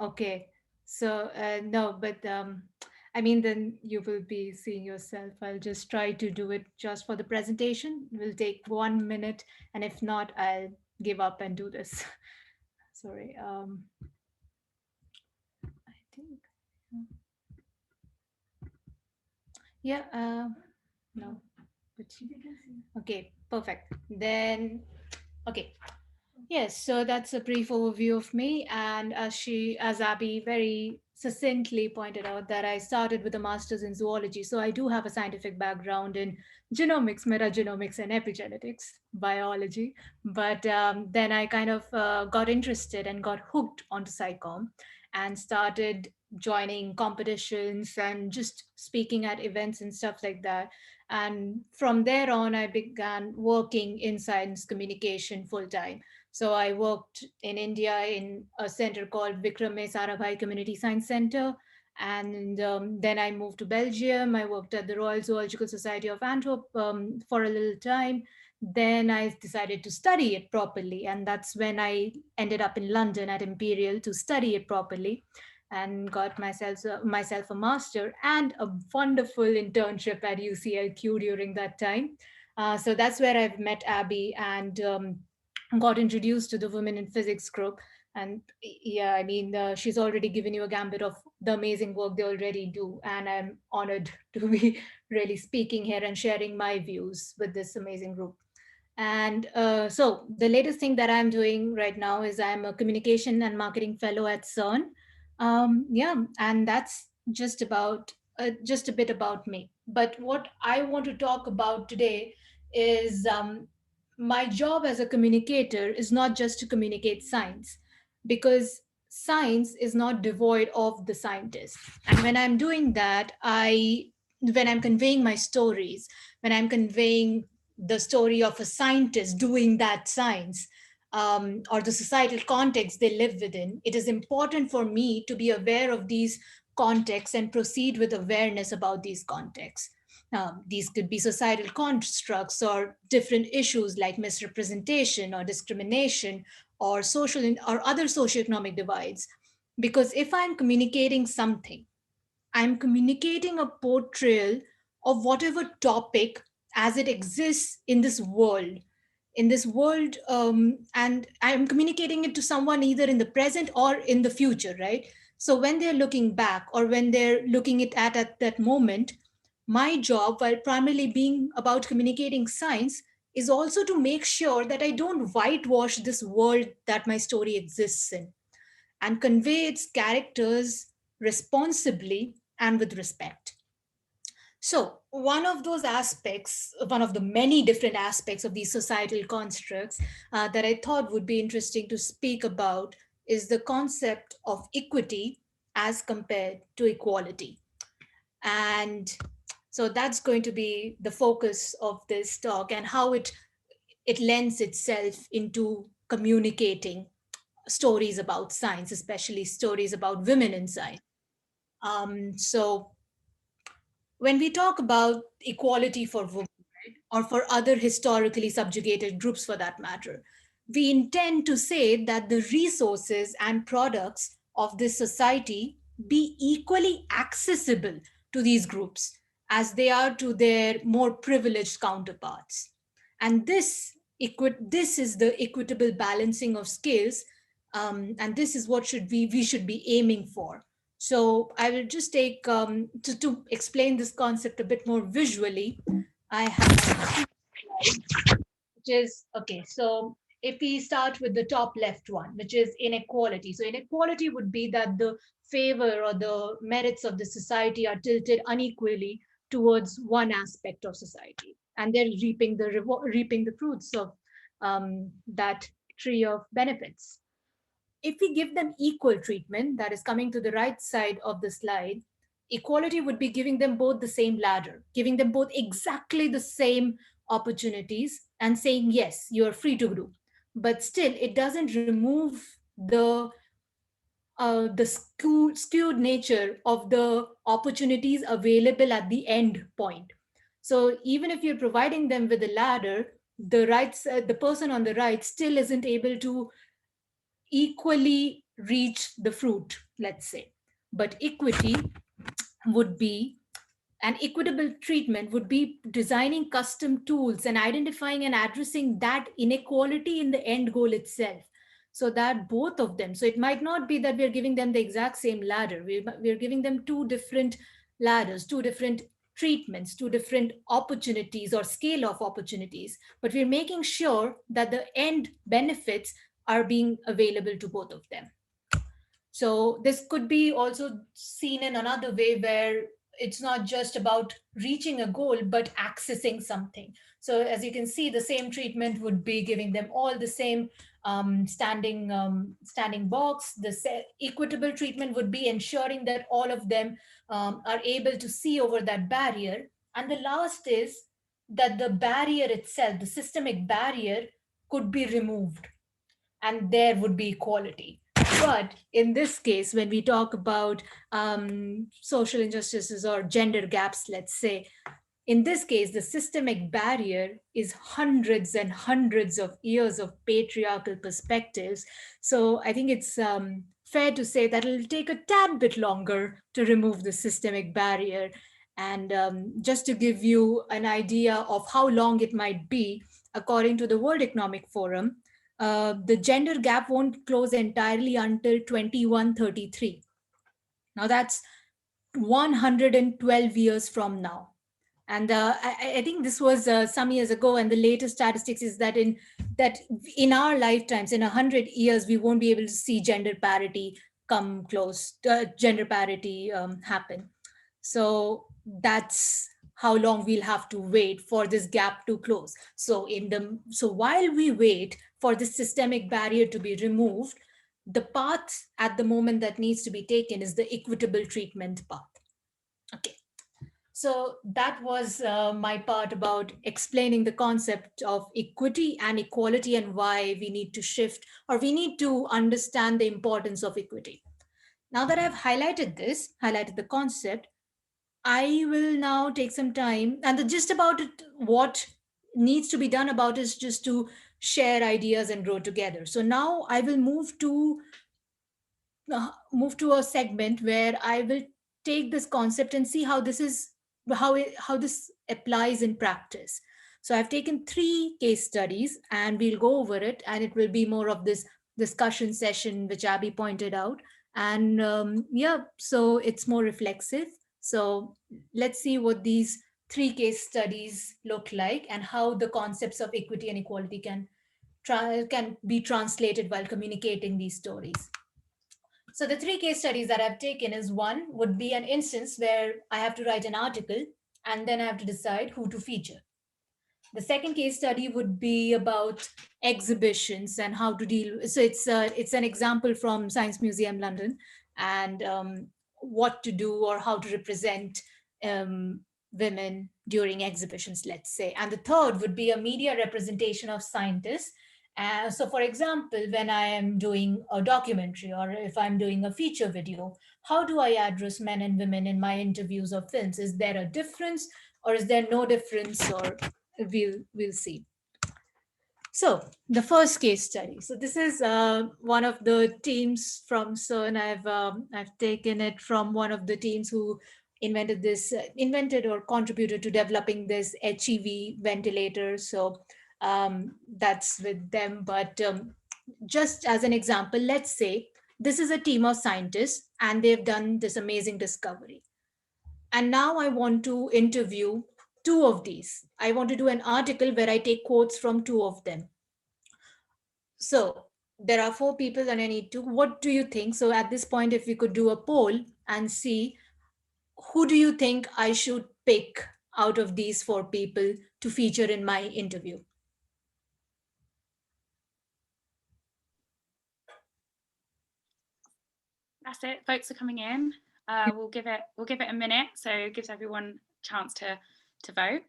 Okay. So no, but I mean, then you will be seeing yourself. I'll just try to do it just for the presentation. It will take 1 minute, and if not, I'll give up and do this. Sorry. I think. Yeah. No. But okay. Perfect. Then. Okay. Yes, so that's a brief overview of me. And as Abby very succinctly pointed out, that I started with a master's in zoology. So I do have a scientific background in genomics, metagenomics, and epigenetics, biology. But then I kind of got interested and got hooked onto Sci-comm and started joining competitions and just speaking at events and stuff like that. And from there on, I began working in science communication full time. So I worked in India in a center called Vikram Sarabhai Community Science Center. And then I moved to Belgium. I worked at the Royal Zoological Society of Antwerp for a little time. Then I decided to study it properly. And that's when I ended up in London at Imperial to study it properly and got myself a master and a wonderful internship at UCL-Q during that time. So that's where I've met Abby and got introduced to the Women in Physics group. And yeah, I mean, she's already given you a gambit of the amazing work they already do. And I'm honored to be really speaking here and sharing my views with this amazing group. And so the latest thing that I'm doing right now is I'm a communication and marketing fellow at CERN. Yeah, and that's just a bit about me. But what I want to talk about today is my job as a communicator is not just to communicate science, because science is not devoid of the scientist. And when I'm doing that, when I'm conveying my stories, when I'm conveying the story of a scientist doing that science, or the societal context they live within, it is important for me to be aware of these contexts and proceed with awareness about these contexts. These could be societal constructs or different issues like misrepresentation or discrimination or or other socioeconomic divides. Because if I'm communicating something, I'm communicating a portrayal of whatever topic as it exists in this world. And I'm communicating it to someone either in the present or in the future, right? So when they're looking back or when they're looking at that moment, my job, while primarily being about communicating science, is also to make sure that I don't whitewash this world that my story exists in, and convey its characters responsibly and with respect. So, one of those aspects, one of the many different aspects of these societal constructs that I thought would be interesting to speak about is the concept of equity as compared to equality. And so that's going to be the focus of this talk, and how it lends itself into communicating stories about science, especially stories about women in science. So when we talk about equality for women, right, or for other historically subjugated groups for that matter, we intend to say that the resources and products of this society be equally accessible to these groups as they are to their more privileged counterparts. And this is the equitable balancing of scales, and this is what we should be aiming for. So I will just take to explain this concept a bit more visually. I have, which is okay. So if we start with the top left one, which is inequality. So inequality would be that the favor or the merits of the society are tilted unequally towards one aspect of society, and they're reaping the fruits of that tree of benefits. If we give them equal treatment, that is coming to the right side of the slide, equality would be giving them both the same ladder, giving them both exactly the same opportunities and saying, yes, you're free to do. But still, it doesn't remove the skewed nature of the opportunities available at the end point. So even if you're providing them with a ladder, the person on the right still isn't able to equally reach the fruit. let's say. But equity would be an equitable treatment would be designing custom tools and identifying and addressing that inequality in the end goal itself, so that both of them, so it might not be that we're giving them the exact same ladder, we're giving them two different ladders, two different treatments, two different opportunities or scale of opportunities, but we're making sure that the end benefits are being available to both of them. So this could be also seen in another way where it's not just about reaching a goal, but accessing something. So as you can see, the same treatment would be giving them all the same standing box. The equitable treatment would be ensuring that all of them are able to see over that barrier. And the last is that the barrier itself, the systemic barrier, could be removed and there would be equality. But in this case, when we talk about social injustices or gender gaps, let's say, in this case, the systemic barrier is hundreds and hundreds of years of patriarchal perspectives. So I think it's fair to say that it'll take a tad bit longer to remove the systemic barrier. And just to give you an idea of how long it might be, according to the World Economic Forum, the gender gap won't close entirely until 2133. Now that's 112 years from now. And I think this was some years ago, and the latest statistics is that in our lifetimes, in 100 years, we won't be able to see gender parity come close, gender parity happen. So that's how long we'll have to wait for this gap to close. So while we wait for this systemic barrier to be removed, the path at the moment that needs to be taken is the equitable treatment path. Okay. So that was my part about explaining the concept of equity and equality and why we need to shift, or we need to understand the importance of equity. Now that I've highlighted the concept, I will now take some time, and the gist about it, what needs to be done about is just to share ideas and grow together. So now I will move to a segment where I will take this concept and see how this applies in practice. So I've taken 3 case studies and we'll go over it, and it will be more of this discussion session which Abby pointed out. And yeah, so it's more reflexive. So let's see what these 3 case studies look like and how the concepts of equity and equality can be translated while communicating these stories. So the 3 case studies that I've taken is, one would be an instance where I have to write an article and then I have to decide who to feature. The second case study would be about exhibitions and how to deal. So it's an example from Science Museum London, and what to do or how to represent um, women during exhibitions, let's say. And the third would be a media representation of scientists. So, for example, when I am doing a documentary or if I'm doing a feature video, how do I address men and women in my interviews or films? Is there a difference, or is there no difference, or we'll see. So the first case study. So this is one of the teams from CERN. I've taken it from one of the teams who invented or contributed to developing this HEV ventilator. So that's with them. But just as an example, let's say this is a team of scientists and they've done this amazing discovery. And now I want to interview 2 of these. I want to do an article where I take quotes from 2 of them. So there are 4 people and I need to. What do you think? So at this point, if we could do a poll and see who do you think I should pick out of these 4 people to feature in my interview? That's it. Votes are coming in. We'll give it a minute, so it gives everyone a chance to vote.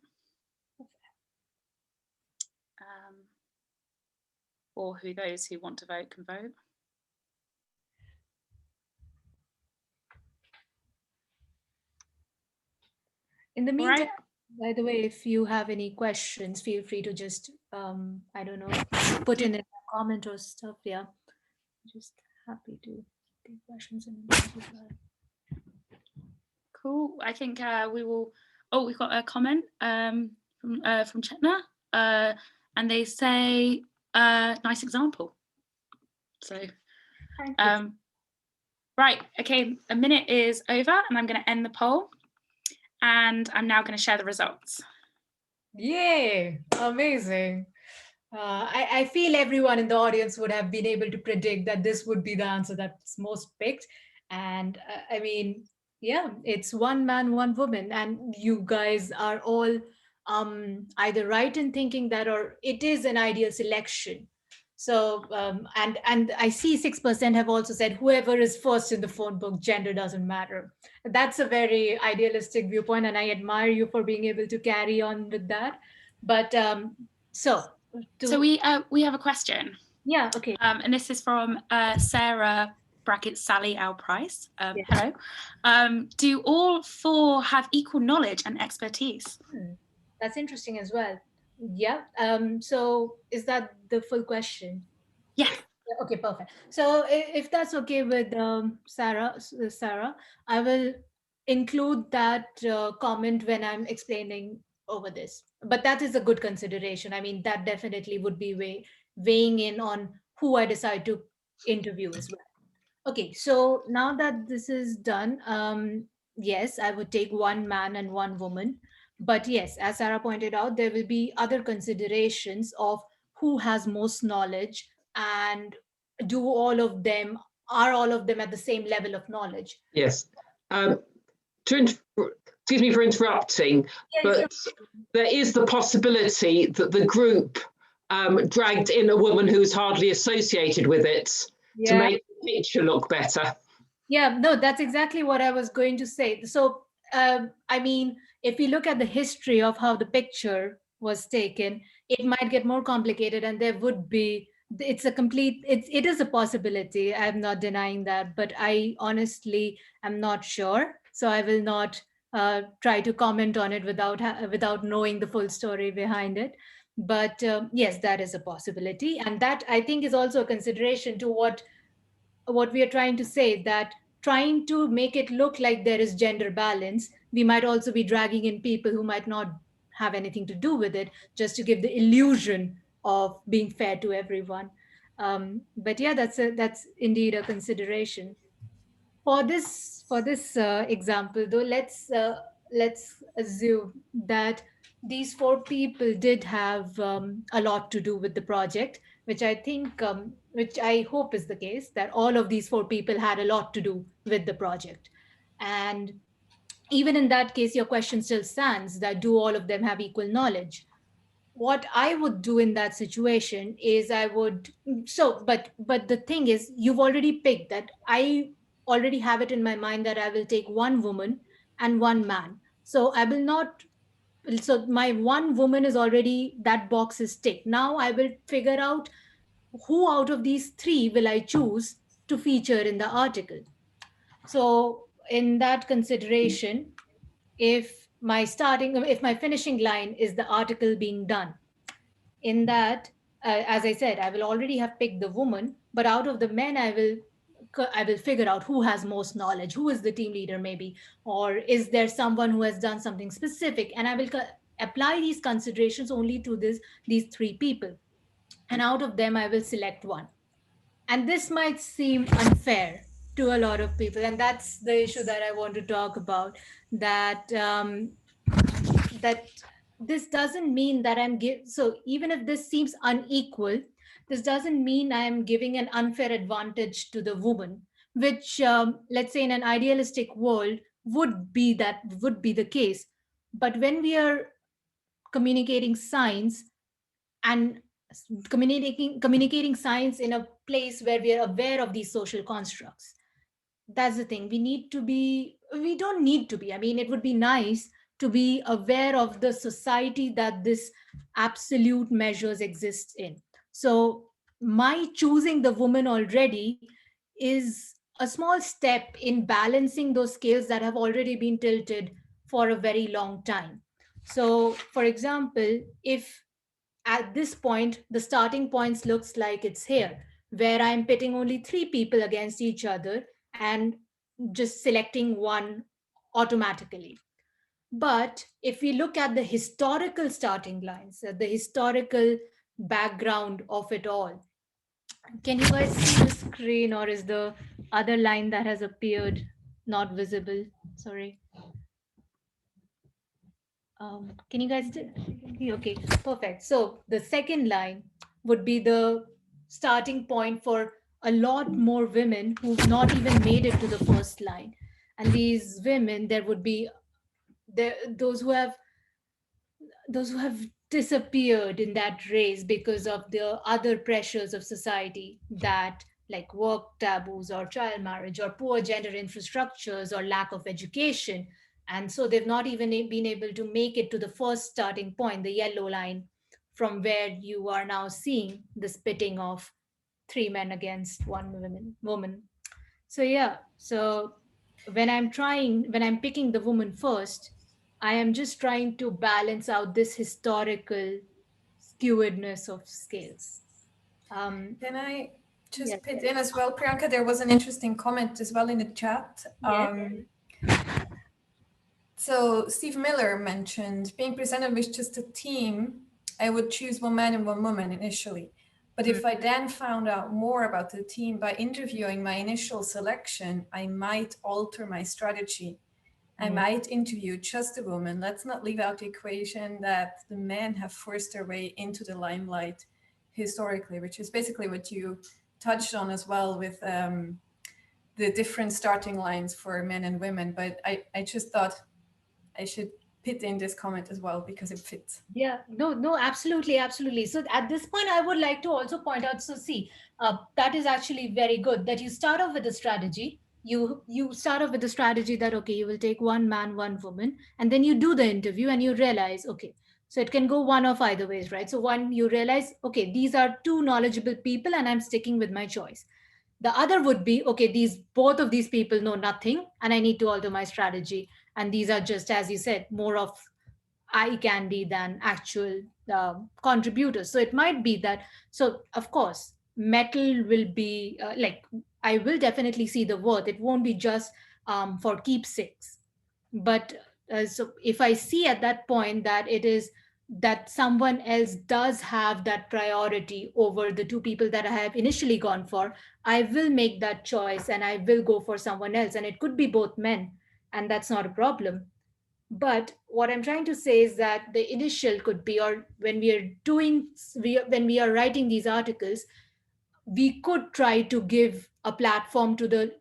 Or those who want to vote can vote. In the meantime, by the way, if you have any questions, feel free to just, I don't know, put in a comment or stuff. Yeah, just happy to. Take questions and Cool. I think we will. Oh, we've got a comment from Chetna, and they say, "Nice example." So, right. Okay, a minute is over, and I'm going to end the poll, and I'm now going to share the results. Yay! Amazing. I feel everyone in the audience would have been able to predict that this would be the answer that's most picked. And I mean, yeah, it's one man, one woman. And you guys are all either right in thinking that or it is an ideal selection. So, and I see 6% have also said whoever is first in the phone book, gender doesn't matter. That's a very idealistic viewpoint, and I admire you for being able to carry on with that. But so we have a question. Yeah, okay. And this is from Sarah Sally L. Price. Yeah. Hello. Do all four have equal knowledge and expertise? That's interesting as well. Yeah. So is that the full question? Yeah. Okay, perfect. So if that's okay with Sarah, I will include that comment when I'm explaining over this. But that is a good consideration. I mean, that definitely would be weighing in on who I decide to interview as well. Okay, so now that this is done, yes, I would take one man and one woman. But yes, as Sarah pointed out, there will be other considerations of who has most knowledge and do all of them, are all of them at the same level of knowledge? Yes. Excuse me for interrupting, but there is the possibility that the group dragged in a woman who's hardly associated with it to make the picture look better. Yeah, no, that's exactly what I was going to say. So, I mean, if you look at the history of how the picture was taken, it might get more complicated, and there would be. It is a possibility. I'm not denying that, but I honestly am not sure. So I will not try to comment on it without knowing the full story behind it. But yes, that is a possibility, and that I think is also a consideration to what we are trying to say, that trying to make it look like there is gender balance, we might also be dragging in people who might not have anything to do with it, just to give the illusion of being fair to everyone. But yeah, that's indeed a consideration. For this example, though, let's assume that these four people did have a lot to do with the project, which I hope is the case, that all of these four people had a lot to do with the project. And even in that case, your question still stands, that do all of them have equal knowledge? What I would do in that situation is I would but the thing is, you've already picked that. I already have it in my mind that I will take one woman and one man. So I will not so my one woman is already, that box is ticked. Now I will figure out who out of these three will I choose to feature in the article. So in that consideration, if my finishing line is the article being done, in that, as I said, I will already have picked the woman, but out of the men, I will figure out who has most knowledge, who is the team leader, maybe, or is there someone who has done something specific, and I will apply these considerations only to these three people, and out of them, I will select one. And this might seem unfair to a lot of people, and that's the issue that I want to talk about. That this doesn't mean that so even if this seems unequal, this doesn't mean I am giving an unfair advantage to the woman, which, let's say, in an idealistic world would be the case. But when we are communicating science, and communicating science in a place where we are aware of these social constructs, that's the thing. We don't need to be, I mean, it would be nice to be aware of the society that this absolute measures exist in. So my choosing the woman already is a small step in balancing those scales that have already been tilted for a very long time. So for example, if at this point the starting points looks like it's here, where I'm pitting only three people against each other, and just selecting one automatically. But if we look at the historical starting lines, the historical background of it all, can you guys see the screen, or is the other line that has appeared not visible? Sorry. Can you guys okay, perfect. So the second line would be the starting point for a lot more women who've not even made it to the first line. And these women, there would be there those who have disappeared in that race because of the other pressures of society, that like work taboos or child marriage or poor gender infrastructures or lack of education. And so they've not even been able to make it to the first starting point, the yellow line, from where you are now seeing the spitting of three men against one woman. So yeah, so when I'm picking the woman first, I am just trying to balance out this historical skewedness of scales. Um, Can I yes, just put in as well, Priyanka? There was an interesting comment as well in the chat. yes, So Steve Miller mentioned being presented with just a team, I would choose one man and one woman initially. But if I then found out more about the team by interviewing my initial selection, I might alter my strategy. I might interview just a woman. Let's not leave out the equation that the men have forced their way into the limelight historically, which is basically what you touched on as well with the different starting lines for men and women. But I just thought I should put in this comment as well because it fits. yeah, no, absolutely, absolutely. So at this point, I would like to also point out. So see, that is actually very good that you start off with a strategy. You start off with a strategy that okay, you will take one man, one woman, and then you do the interview and you realize okay, so it can go one of either ways, right? So one, you realize okay, these are two knowledgeable people, and I'm sticking with my choice. The other would be okay, these both of these people know nothing, and I need to alter my strategy. And these are just, as you said, more of eye candy than actual contributors. So it might be that, so of course metal will be like, I will definitely see the worth. It won't be just for keepsakes. But so if I see at that point that it is that someone else does have that priority over the two people that I have initially gone for, I will make that choice and I will go for someone else, and it could be both men, and that's not a problem. But what I'm trying to say is that the initial could be, or when we are doing, when we are writing these articles, we could try to give a platform to the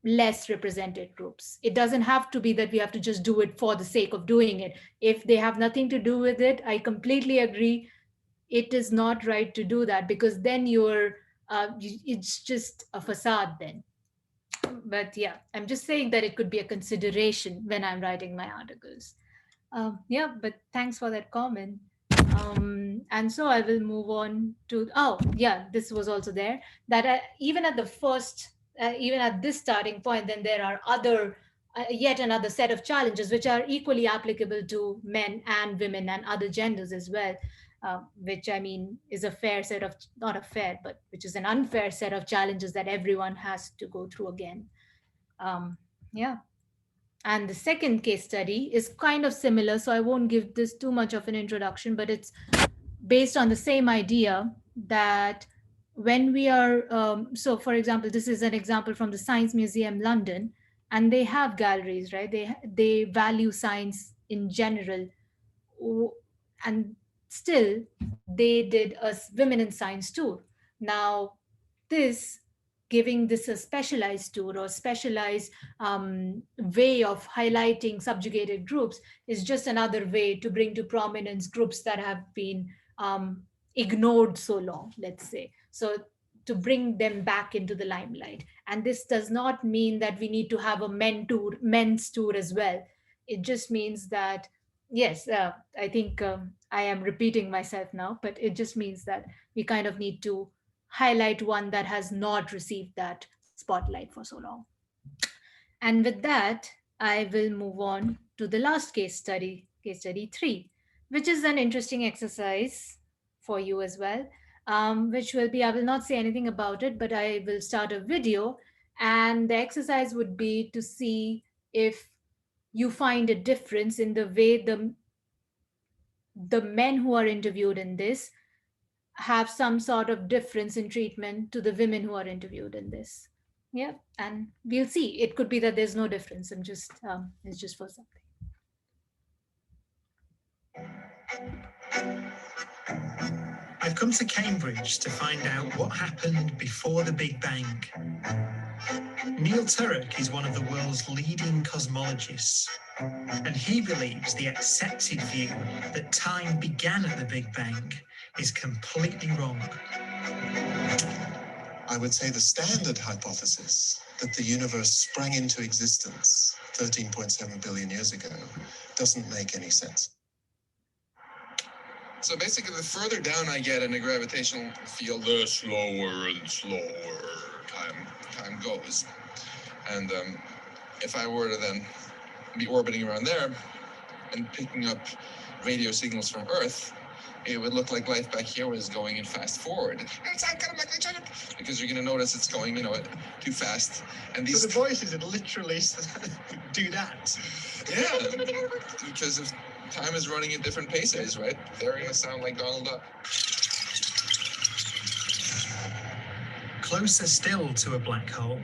less represented groups. It doesn't have to be that we have to just do it for the sake of doing it. If they have nothing to do with it, I completely agree. It is not right to do that, because then it's just a facade then. But yeah, I'm just saying that it could be a consideration when I'm writing my articles. Yeah, but thanks for that comment. And so I will move on to, oh, yeah, this was also there. That even at the first, even at this starting point, then there are yet another set of challenges which are equally applicable to men and women and other genders as well. Which I mean is a fair set of, not a fair, but which is an unfair set of challenges that everyone has to go through again. Yeah. And the second case study is kind of similar, so I won't give this too much of an introduction, but it's based on the same idea that when we are, so for example, this is an example from the Science Museum London, and they have galleries, right? They value science in general, and still they did a women in science tour. Now this, giving this a specialized tour or specialized way of highlighting subjugated groups, is just another way to bring to prominence groups that have been ignored so long, let's say. So to bring them back into the limelight. And this does not mean that we need to have a men's tour as well. It just means that, yes, I think I am repeating myself now, but it just means that we kind of need to highlight one that has not received that spotlight for so long. And with that, I will move on to the last case study 3, which is an interesting exercise for you as well, which will be, I will not say anything about it, but I will start a video And the exercise would be to see if you find a difference in the way the men who are interviewed in this have some sort of difference in treatment to the women who are interviewed in this. Yeah, and we'll see. It could be that there's no difference. It's just for something. I've come to Cambridge to find out what happened before the Big Bang. Neil Turek is one of the world's leading cosmologists, and he believes the accepted view that time began at the Big Bang is completely wrong. I would say the standard hypothesis that the universe sprang into existence 13.7 billion years ago doesn't make any sense. So basically, the further down I get in a gravitational field, the slower and slower time goes. And if I were to then be orbiting around there and picking up radio signals from Earth, it would look like life back here was going in fast forward. Because you're going to notice it's going, too fast. And these So the voices would literally do that. Yeah, because if time is running at different paces, right? They're going to sound like Donald Duck. Closer still to a black hole,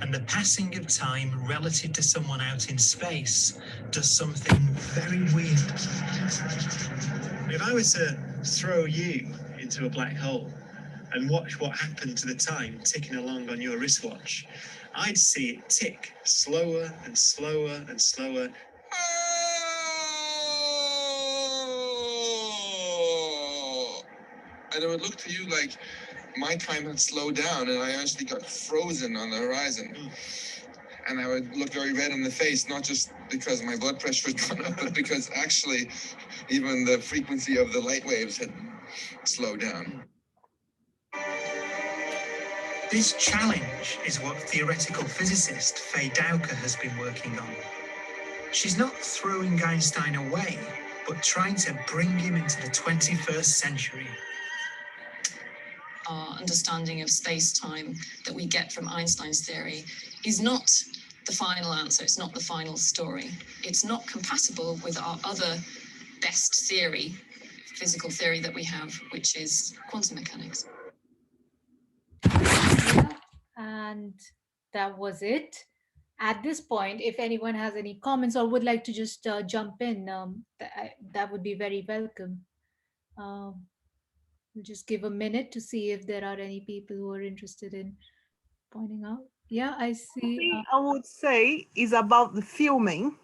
and the passing of time relative to someone out in space does something very weird. If I was to throw you into a black hole and watch what happened to the time ticking along on your wristwatch, I'd see it tick slower and slower and slower. And it would look to you like my time had slowed down and I actually got frozen on the horizon. And I would look very red in the face, not just because my blood pressure had gone up, but because actually even the frequency of the light waves had slowed down. This challenge is what theoretical physicist Faye Dowker has been working on. She's not throwing Einstein away, but trying to bring him into the 21st century. Our understanding of space-time that we get from Einstein's theory is not the final answer, it's not the final story. It's not compatible with our other best theory, physical theory that we have, which is quantum mechanics. Yeah, and that was it. At this point, if anyone has any comments or would like to just jump in, that would be very welcome. We'll just give a minute to see if there are any people who are interested in pointing out. Yeah, I see. I would say is about the filming,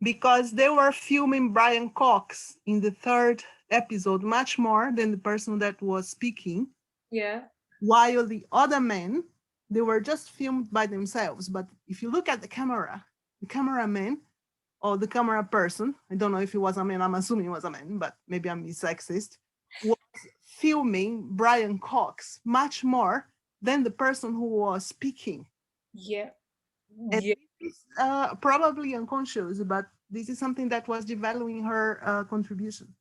because they were filming Brian Cox in the third episode much more than the person that was speaking. Yeah. While the other men, they were just filmed by themselves. But if you look at the cameraman or the camera person, I don't know if it was a man, I'm assuming it was a man, but maybe I'm sexist, was filming Brian Cox much more than the person who was speaking. Yeah. And this is probably unconscious, but this is something that was devaluing her contribution.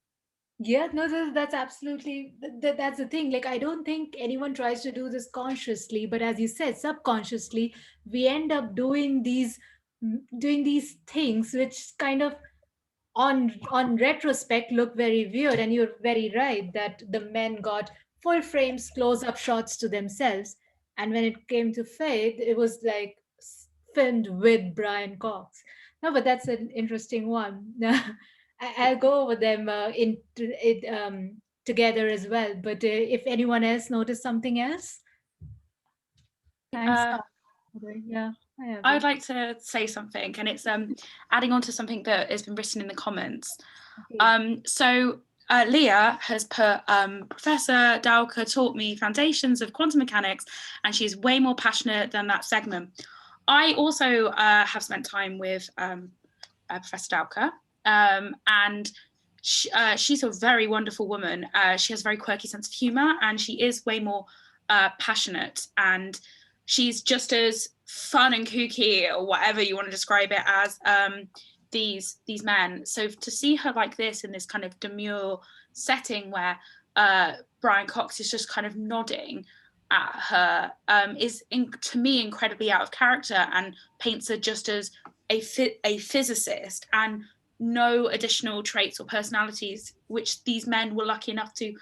Yeah, no, that's absolutely, that's the thing. Like, I don't think anyone tries to do this consciously, but as you said, subconsciously, we end up doing these things which kind of on retrospect look very weird. And you're very right that the men got full frames, close-up shots to themselves, and when it came to Faith, it was like filmed with Brian Cox. No, but that's an interesting one. I'll go over them together as well. But if anyone else noticed something else, thanks. Yeah, I'd like to say something, and it's adding on to something that has been written in the comments. Okay. So Leah has put, Professor Dowker taught me foundations of quantum mechanics, and she's way more passionate than that segment. I also have spent time with Professor Dowker, and she's a very wonderful woman. She has a very quirky sense of humor, and she is way more passionate, and she's just as fun and kooky, or whatever you want to describe it as, these men. So to see her like this in this kind of demure setting where Brian Cox is just kind of nodding, at her is, to me, incredibly out of character and paints her just as a physicist and no additional traits or personalities which these men were lucky enough to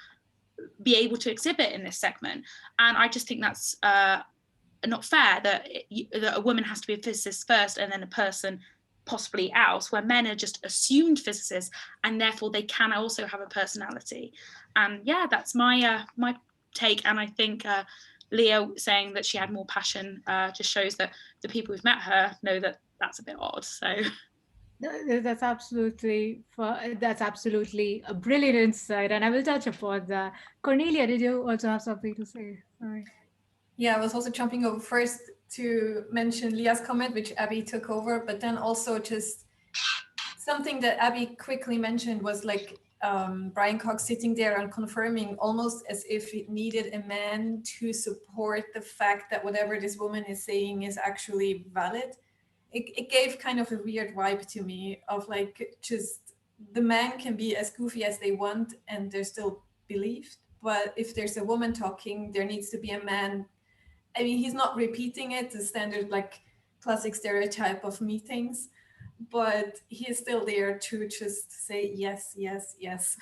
be able to exhibit in this segment. And I just think that's not fair, that a woman has to be a physicist first and then a person possibly else, where men are just assumed physicists and therefore they can also have a personality. And yeah, that's my my take. And I think Leah saying that she had more passion just shows that the people who've met her know that that's a bit odd. So that's absolutely a brilliant insight, and I will touch upon that. Cornelia, did you also have something to say? Sorry. Yeah, I was also jumping over first to mention Leah's comment, which Abby took over, but then also just something that Abby quickly mentioned was like Brian Cox sitting there and confirming, almost as if it needed a man to support the fact that whatever this woman is saying is actually valid. It gave kind of a weird vibe to me of like, just the man can be as goofy as they want and they're still believed. But if there's a woman talking, there needs to be a man. I mean, he's not repeating it, the standard like classic stereotype of meetings, but he is still there to just say yes, yes, yes,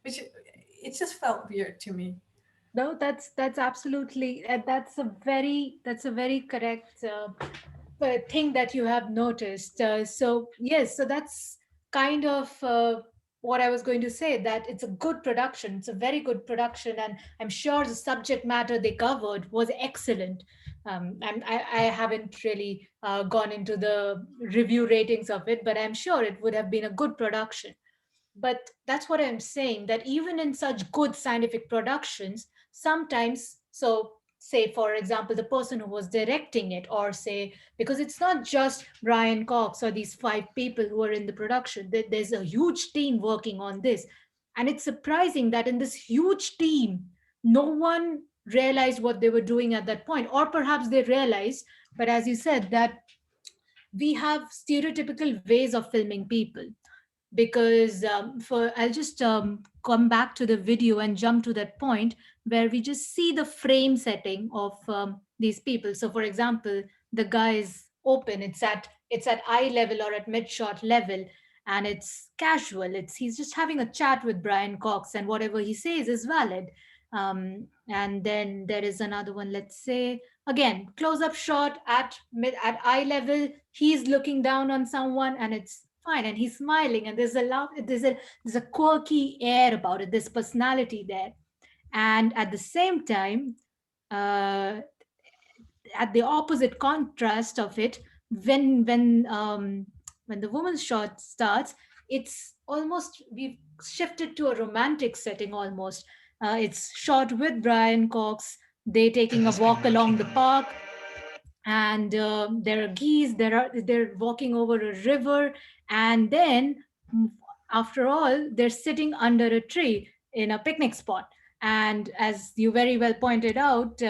which it just felt weird to me. No, that's absolutely that's a very correct thing that you have noticed. So yes, so that's kind of what I was going to say, that it's a good production. It's a very good production, and I'm sure the subject matter they covered was excellent. I haven't really gone into the review ratings of it, but I'm sure it would have been a good production. But that's what I'm saying, that even in such good scientific productions, sometimes, so say for example the person who was directing it, or say, because it's not just Brian Cox or these 5 people who are in the production, there's a huge team working on this. And it's surprising that in this huge team, no one realized what they were doing at that point, or perhaps they realized, but as you said, that we have stereotypical ways of filming people. Because for I'll just come back to the video and jump to that point where we just see the frame setting of these people. So for example, the guy is open, it's at eye level or at mid shot level, and it's casual, it's he's just having a chat with Brian Cox, and whatever he says is valid. And then there is another one, let's say, again, close up shot at eye level, he's looking down on someone and it's fine, and he's smiling, and there's a quirky air about it, this personality there. And at the same time, uh, at the opposite contrast of it, when the woman's shot starts, it's almost, we've shifted to a romantic setting almost. It's shot with Brian Cox, they taking a walk along the park, and there are geese, they're walking over a river, and then after all they're sitting under a tree in a picnic spot. And as you very well pointed out,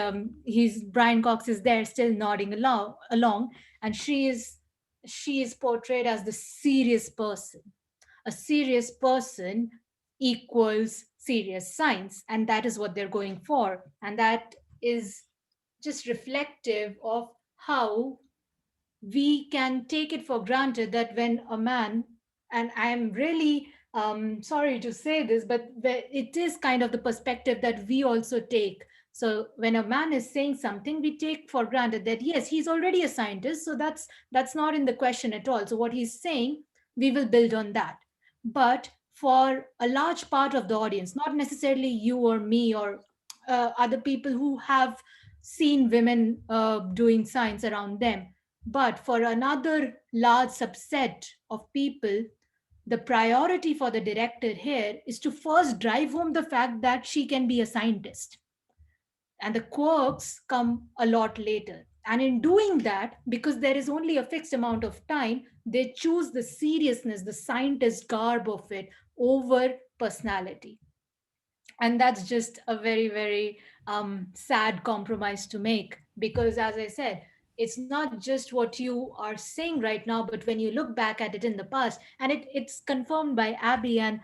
he's Brian Cox is there still nodding along, and she is portrayed as the serious person. A serious person equals serious science, and that is what they're going for. And that is just reflective of how we can take it for granted that when a man, and I'm really sorry to say this, but it is kind of the perspective that we also take. So when a man is saying something, we take for granted that yes, he's already a scientist, so that's not in the question at all. So what he's saying, we will build on that. But for a large part of the audience, not necessarily you or me or other people who have seen women doing science around them, but for another large subset of people, the priority for the director here is to first drive home the fact that she can be a scientist. And the quirks come a lot later. And in doing that, because there is only a fixed amount of time, they choose the seriousness, the scientist garb of it over personality. And that's just a very, very sad compromise to make, because as I said, it's not just what you are saying right now, but when you look back at it in the past, and it's confirmed by Abby and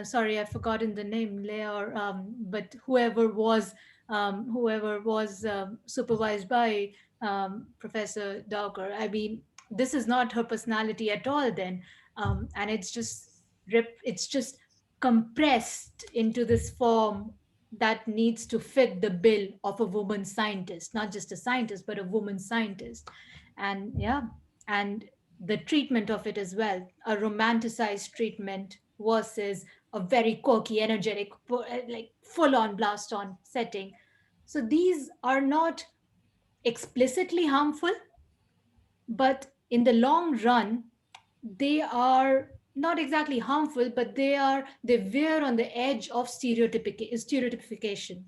sorry, I've forgotten the name, Leah, or but whoever was whoever was supervised by Professor Dawker. I mean, this is not her personality at all then. And it's just compressed into this form that needs to fit the bill of a woman scientist, not just a scientist, but a woman scientist. And yeah, and the treatment of it as well, a romanticized treatment versus a very quirky, energetic, like full on blast on setting. So these are not explicitly harmful, but in the long run, they are not exactly harmful, but they veer on the edge of stereotypification.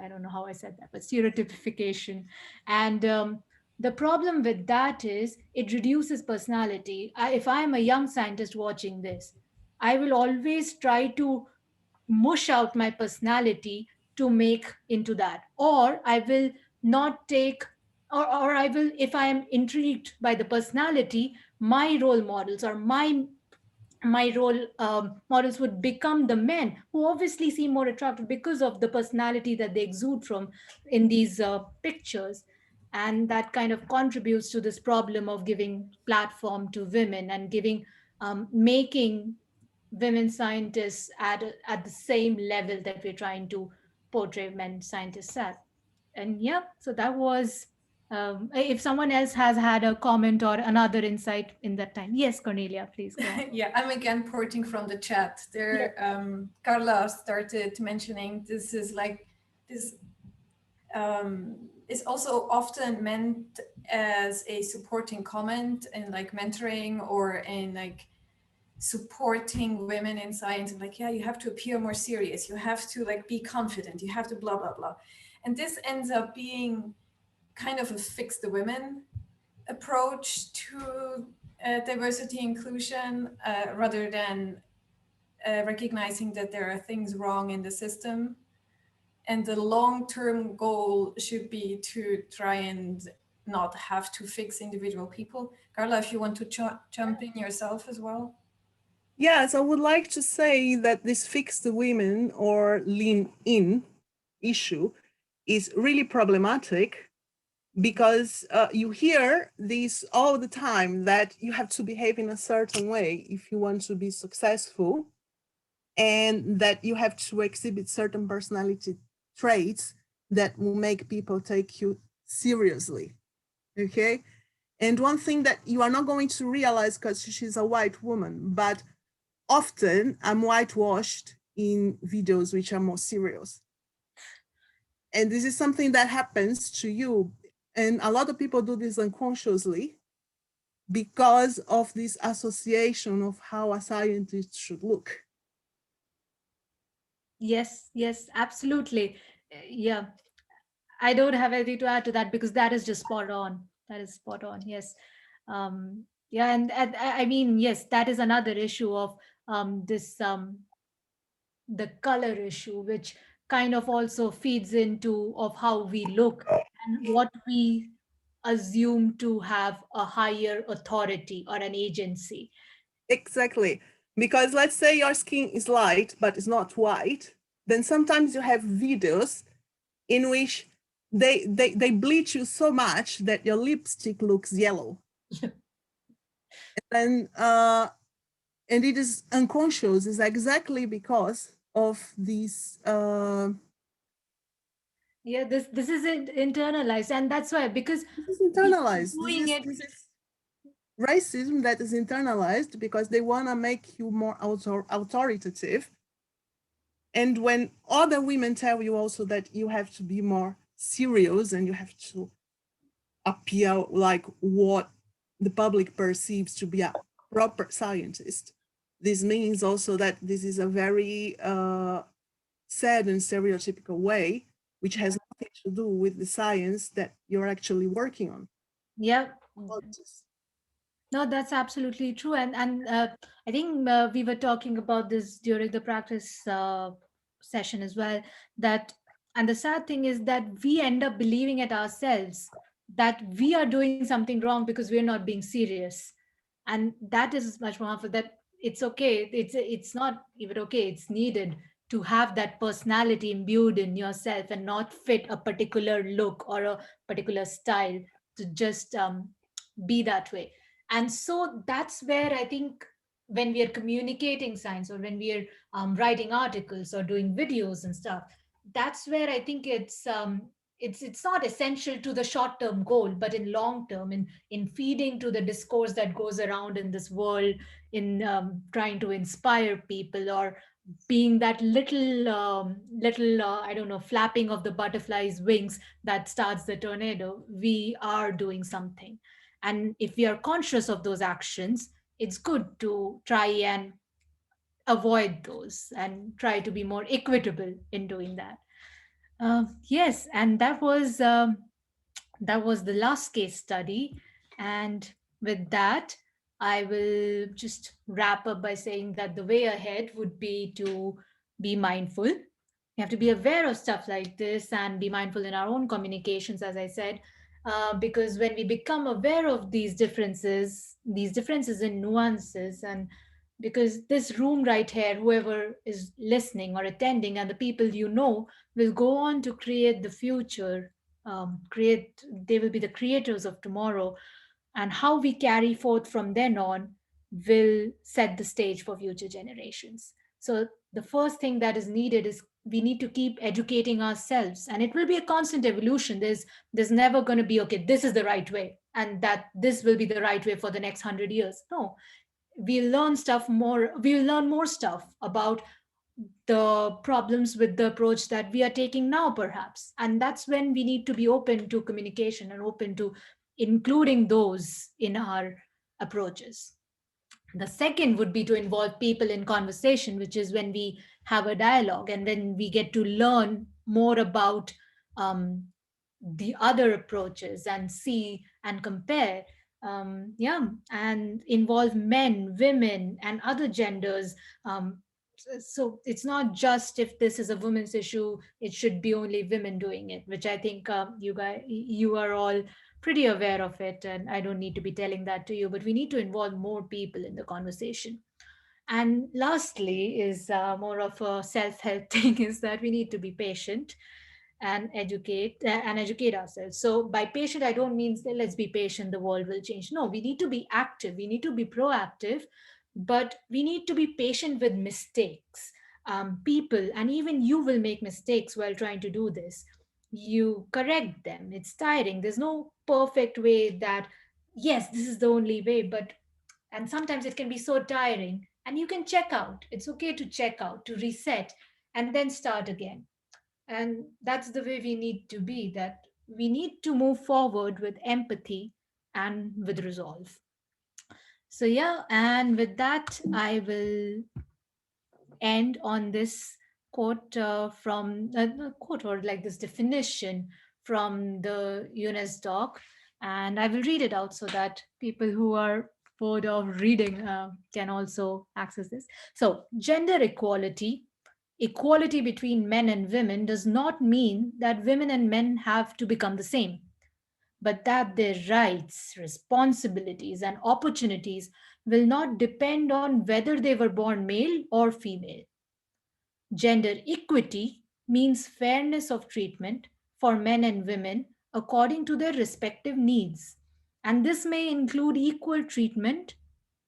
I don't know how I said that, but stereotypification. And the problem with that is it reduces personality. If I am a young scientist watching this, I will always try to mush out my personality to make into that, or I will not take, or I will, if I am intrigued by the personality, my role models or my role models would become the men who obviously seem more attractive because of the personality that they exude from in these pictures. And that kind of contributes to this problem of giving platform to women and giving making women scientists at the same level that we're trying to portray men scientists at. And yeah, so that was if someone else has had a comment or another insight in that time. Yes, Cornelia, please go on. Yeah, I'm again porting from the chat. There, Carla started mentioning this is like this is also often meant as a supporting comment in like mentoring or in like supporting women in science. And like, yeah, you have to appear more serious. You have to like be confident. You have to blah, blah, blah. And this ends up being kind of a fix the women approach to diversity inclusion rather than recognizing that there are things wrong in the system. And the long-term goal should be to try and not have to fix individual people. Carla, if you want to jump in yourself as well. Yes, I would like to say that this fix the women or lean in issue is really problematic because you hear this all the time, that you have to behave in a certain way if you want to be successful, and that you have to exhibit certain personality traits that will make people take you seriously. Okay. And one thing that you are not going to realize because she's a white woman, but often I'm whitewashed in videos which are more serious. And this is something that happens to you. And a lot of people do this unconsciously because of this association of how a scientist should look. Yes, yes, absolutely. Yeah, I don't have anything to add to that because that is just spot on. That is spot on. Yes. Yeah, and I mean, yes, that is another issue of this the color issue, which kind of also feeds into of how we look and what we assume to have a higher authority or an agency. Exactly. Because let's say your skin is light, but it's not white, then sometimes you have videos in which they bleach you so much that your lipstick looks yellow. And it is unconscious. It's exactly because of these Yeah, this is internalized, and that's why, because this is internalized. This is racism that is internalized because they want to make you more authoritative. And when other women tell you also that you have to be more serious and you have to appear like what the public perceives to be a proper scientist, this means also that this is a very sad and stereotypical way, which has nothing to do with the science that you're actually working on. Yeah. No, that's absolutely true. And I think we were talking about this during the practice session as well, that, and the sad thing is that we end up believing it ourselves that we are doing something wrong because we're not being serious. And that is much more harmful, that it's okay. It's not even okay. It's needed to have that personality imbued in yourself and not fit a particular look or a particular style, to just be that way. And so that's where I think, when we are communicating science, or when we are writing articles or doing videos and stuff, that's where I think it's not essential to the short term goal, but in long term, in feeding to the discourse that goes around in this world, in trying to inspire people, or being that little I don't know, flapping of the butterfly's wings that starts the tornado. We are doing something, and if we are conscious of those actions, it's good to try and avoid those and try to be more equitable in doing that. Yes, and that was the last case study. And with that, I will just wrap up by saying that the way ahead would be to be mindful. We have to be aware of stuff like this and be mindful in our own communications, as I said, because when we become aware of these differences in nuances, and because this room right here, whoever is listening or attending, and the people you know, will go on to create the future, they will be the creators of tomorrow, and how we carry forth from then on will set the stage for future generations. So the first thing that is needed is we need to keep educating ourselves, and it will be a constant evolution. There's never going to be, okay, this is the right way and that this will be the right way for the next 100 years. No, we'll learn more stuff about the problems with the approach that we are taking now, perhaps. And that's when we need to be open to communication and open to including those in our approaches. The second would be to involve people in conversation, which is when we have a dialogue and when we get to learn more about um, the other approaches and see and compare. Yeah, and involve men, women, and other genders. So it's not just, if this is a women's issue, it should be only women doing it, which I think you are all pretty aware of it, and I don't need to be telling that to you. But we need to involve more people in the conversation. And lastly, is more of a self-help thing, is that we need to be patient and educate ourselves. So by patient, I don't mean say, let's be patient, the world will change. No, we need to be active, we need to be proactive, but we need to be patient with mistakes. People, and even you, will make mistakes while trying to do this. You correct them. It's tiring. There's no perfect way that, yes, this is the only way, but and sometimes it can be so tiring, and you can check out. It's okay to check out, to reset, and then start again. And that's the way we need to be, that we need to move forward with empathy and with resolve. So yeah, and with that, I will end on this quote from quote, or like this definition from the UNES doc, and I will read it out so that people who are bored of reading can also access this. So, gender equality, equality between men and women, does not mean that women and men have to become the same, but that their rights, responsibilities, and opportunities will not depend on whether they were born male or female. Gender equity means fairness of treatment for men and women according to their respective needs. And this may include equal treatment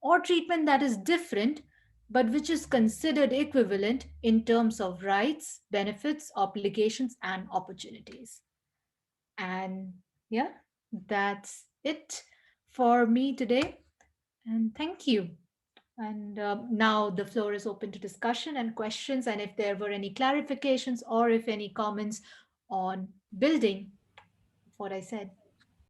or treatment that is different but which is considered equivalent in terms of rights, benefits, obligations, and opportunities. And yeah, that's it for me today. And thank you. And now the floor is open to discussion and questions. And if there were any clarifications or if any comments on building what I said.